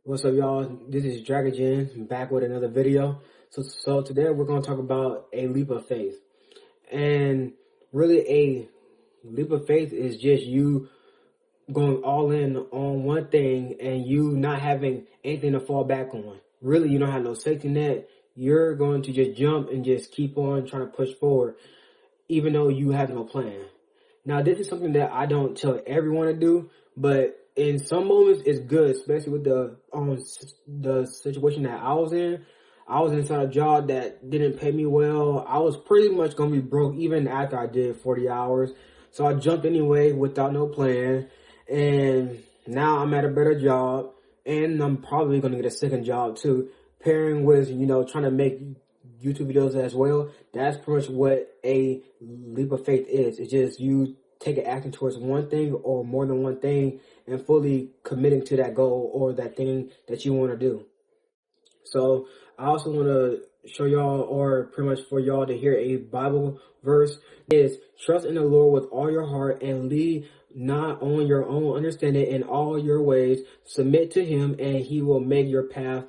What's up, y'all? This is Dragon back with another video. So today we're going to talk about a leap of faith. And really a leap of faith is just you going all in on one thing and you not having anything to fall back on. Really, you don't have no safety net. You're going to just jump and just keep on trying to push forward, even though you have no plan. Now, this is something that I don't tell everyone to do, but in some moments it's good, especially with the situation that I was in. I was inside a job that didn't pay me well. I was pretty much gonna be broke even after I did 40 hours. So I jumped anyway without no plan, and now I'm at a better job, and I'm probably gonna get a second job too, pairing with trying to make YouTube videos as well. That's pretty much what a leap of faith is. It's just you taking action towards one thing or more than one thing and fully committing to that goal or that thing that you want to do. So I also want to show y'all, or pretty much for y'all to hear a Bible verse, is trust in the Lord with all your heart and lean not on your own understanding. In all your ways submit to him and he will make your path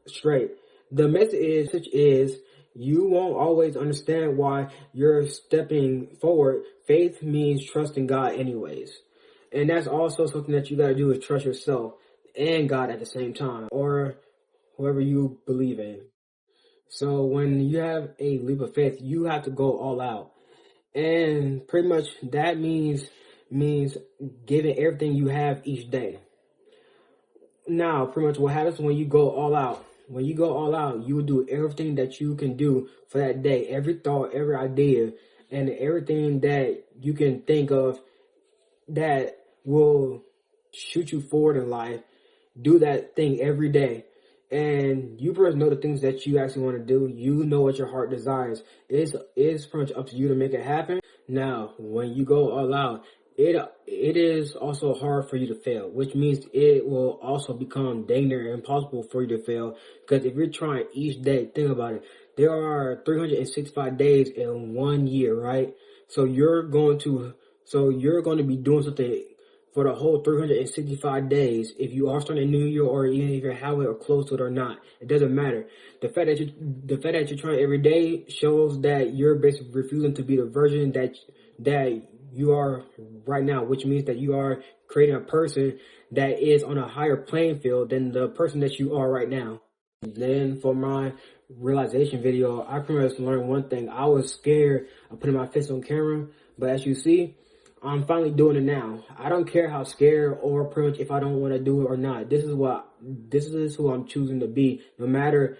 straight. The message is you won't always understand why you're stepping forward. Faith means trusting God anyways. And that's also something that you got to do, is trust yourself and God at the same time, or whoever you believe in. So when you have a leap of faith, you have to go all out. And pretty much that means giving everything you have each day. Now, pretty much what happens when you go all out. When you go all out, you will do everything that you can do for that day. Every thought, every idea, and everything that you can think of that will shoot you forward in life. Do that thing every day. And you first know the things that you actually want to do. You know what your heart desires. It's pretty much up to you to make it happen. Now, when you go all out, it is also hard for you to fail, which means it will also become dang near impossible for you to fail. Because if you're trying each day, think about it. There are 365 days in 1 year, right? So you're going to be doing something for the whole 365 days. If you are starting a new year, or even if you're halfway or close to it or not, it doesn't matter. The fact that you're trying every day shows that you're basically refusing to be the version that you are right now, which means that you are creating a person that is on a higher playing field than the person that you are right now. Then for my realization video, I pretty much learned one thing. I was scared of putting my face on camera, but as you see, I'm finally doing it now. I don't care how scared or pretty much if I don't want to do it or not. This is who I'm choosing to be, no matter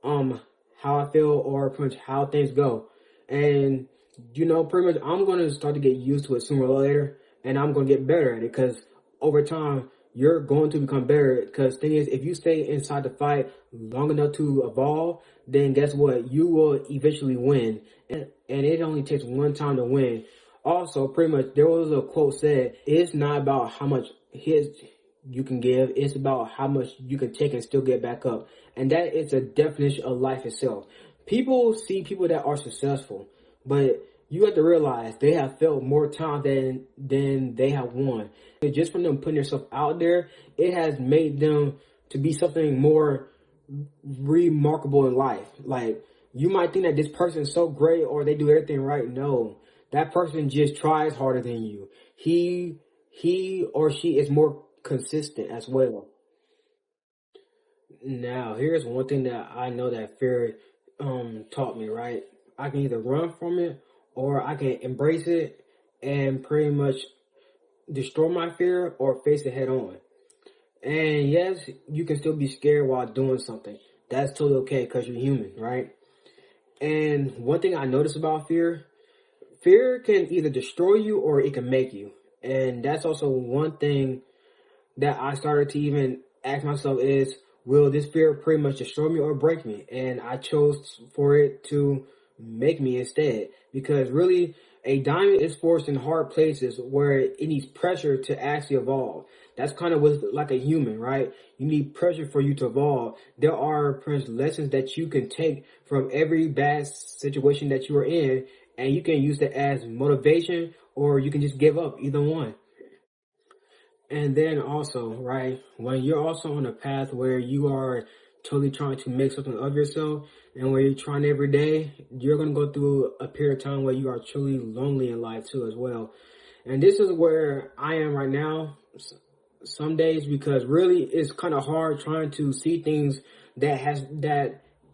how I feel or pretty much how things go. And pretty much I'm going to start to get used to it sooner or later, and I'm going to get better at it, because over time you're going to become better. Because thing is, if you stay inside the fight long enough to evolve, then guess what? You will eventually win. And it only takes one time to win. Also, pretty much, there was a quote said, it's not about how much hits you can give, it's about how much you can take and still get back up. And that is a definition of life itself. People see people that are successful, but you have to realize they have failed more times than they have won. And just from them putting themselves out there, it has made them to be something more remarkable in life. Like, you might think that this person is so great or they do everything right. No, that person just tries harder than you. He or she is more consistent as well. Now, here's one thing that I know that fear taught me, right? I can either run from it or I can embrace it and pretty much destroy my fear or face it head on. And yes, you can still be scared while doing something. That's totally okay, because you're human, right? And one thing I notice about fear can either destroy you or it can make you. And that's also one thing that I started to even ask myself is, will this fear pretty much destroy me or break me? And I chose for it to make me instead. Because really, a diamond is forced in hard places where it needs pressure to actually evolve. That's kind of what's like a human, right? You need pressure for you to evolve. There are lessons that you can take from every bad situation that you are in, and you can use that as motivation, or you can just give up, either one. And then also, right, when you're also on a path where you are totally trying to make something of yourself and where you're trying every day, you're going to go through a period of time where you are truly lonely in life too as well. And this is where I am right now some days, because really it's kind of hard trying to see things that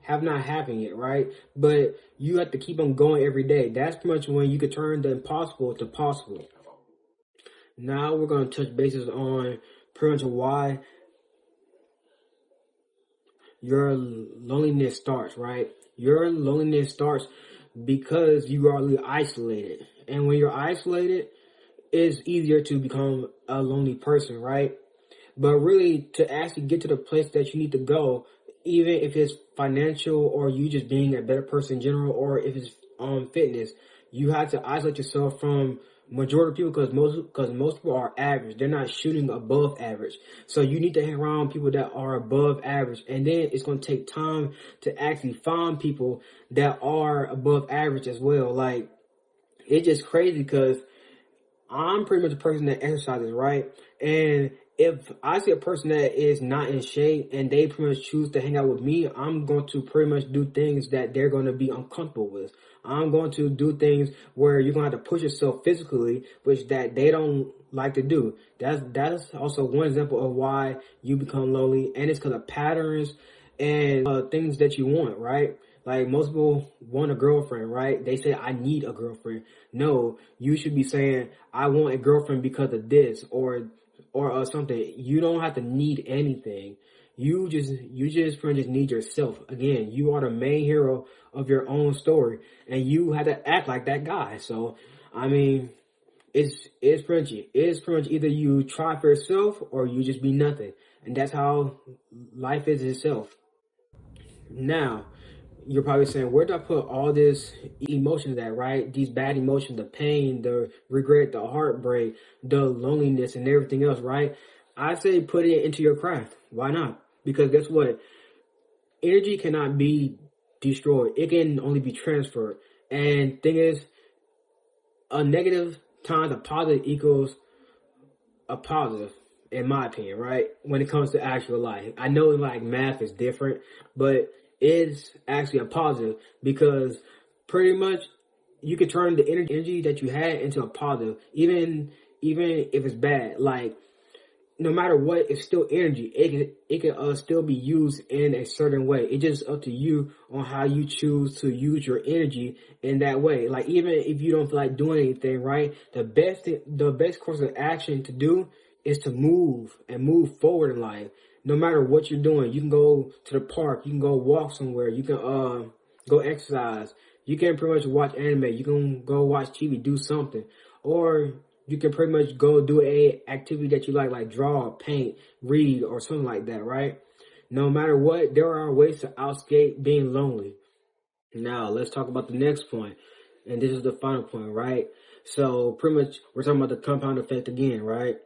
have not happened yet, right? But you have to keep on going every day. That's pretty much when you could turn the impossible to possible. Now we're going to touch bases on pretty much why your loneliness starts, right? Your loneliness starts because you are isolated. And when you're isolated, it's easier to become a lonely person, right? But really, to actually get to the place that you need to go, even if it's financial or you just being a better person in general, or if it's fitness, you have to isolate yourself from majority of people, because most people are average. They're not shooting above average. So you need to hang around people that are above average. And then it's going to take time to actually find people that are above average as well. Like, it's just crazy because I'm pretty much a person that exercises, right? And if I see a person that is not in shape and they pretty much choose to hang out with me, I'm going to pretty much do things that they're going to be uncomfortable with. I'm going to do things where you're going to have to push yourself physically, which that they don't like to do. That's also one example of why you become lonely, and it's because of patterns and things that you want, right? Like, most people want a girlfriend, right? They say, I need a girlfriend. No, you should be saying, I want a girlfriend because of this or something. You don't have to need anything. You just need yourself. Again, you are the main hero of your own story, and you have to act like that guy. So, I mean, it's pretty much either you try for yourself or you just be nothing. And that's how life is itself. Now, you're probably saying, where do I put all this emotions at, right? These bad emotions, the pain, the regret, the heartbreak, the loneliness, and everything else, right? I say put it into your craft. Why not? Because guess what? Energy cannot be destroyed. It can only be transferred. And thing is, a negative times a positive equals a positive, in my opinion, right? When it comes to actual life. I know like math is different, but it's actually a positive, because pretty much you can turn the energy that you had into a positive, even if it's bad. Like, no matter what, it's still energy. It can still be used in a certain way. It's just up to you on how you choose to use your energy in that way. Like, even if you don't feel like doing anything, right? The best course of action to do is to move forward in life. No matter what you're doing, you can go to the park, you can go walk somewhere, you can go exercise, you can pretty much watch anime, you can go watch TV, do something, or you can pretty much go do a activity that you like draw, paint, read, or something like that, right? No matter what, there are ways to escape being lonely. Now, let's talk about the next point. And this is the final point, right? So, pretty much, we're talking about the compound effect again, right?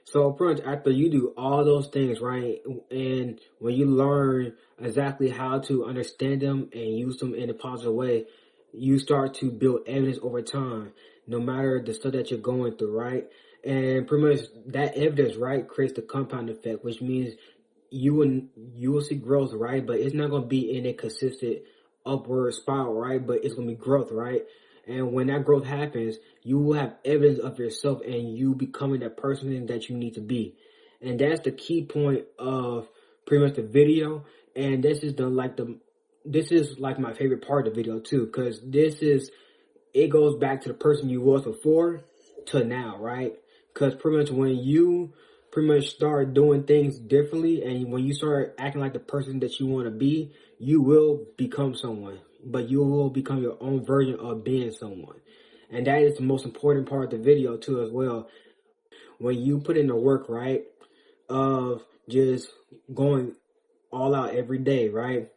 So, pretty much, after you do all those things, right? And when you learn exactly how to understand them and use them in a positive way, you start to build evidence over time, no matter the stuff that you're going through, right? And pretty much that evidence, right, creates the compound effect, which means you will see growth, right? But it's not going to be in a consistent upward spiral, right? But it's going to be growth, right? And when that growth happens, you will have evidence of yourself and you becoming that person that you need to be. And that's the key point of pretty much the video. And this is like my favorite part of the video too, because it goes back to the person you was before to now, right? Because pretty much when you pretty much start doing things differently and when you start acting like the person that you want to be, you will become someone, but you will become your own version of being someone. And that is the most important part of the video too as well. When you put in the work, right, of just going all out every day, right?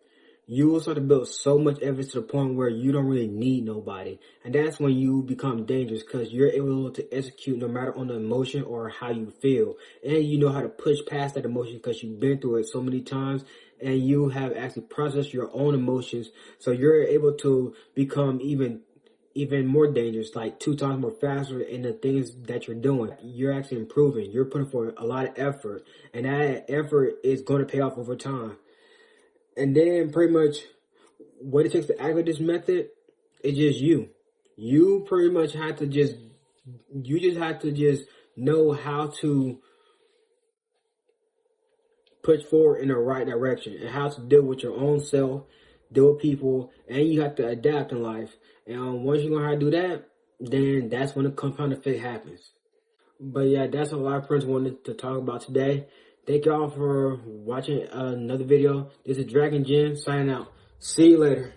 You will start to build so much evidence to the point where you don't really need nobody. And that's when you become dangerous, because you're able to execute no matter on the emotion or how you feel. And you know how to push past that emotion because you've been through it so many times and you have actually processed your own emotions. So you're able to become even even more dangerous, like 2 times more faster in the things that you're doing. You're actually improving. You're putting forth a lot of effort, and that effort is going to pay off over time. And then pretty much what it takes to activate this method is just you. You pretty much have to just know how to push forward in the right direction and how to deal with your own self, deal with people, and you have to adapt in life. And once you learn how to do that, then that's when the compound effect happens. But yeah, that's all I friends wanted to talk about today. Thank y'all for watching another video. This is Dragon Jin signing out. See you later.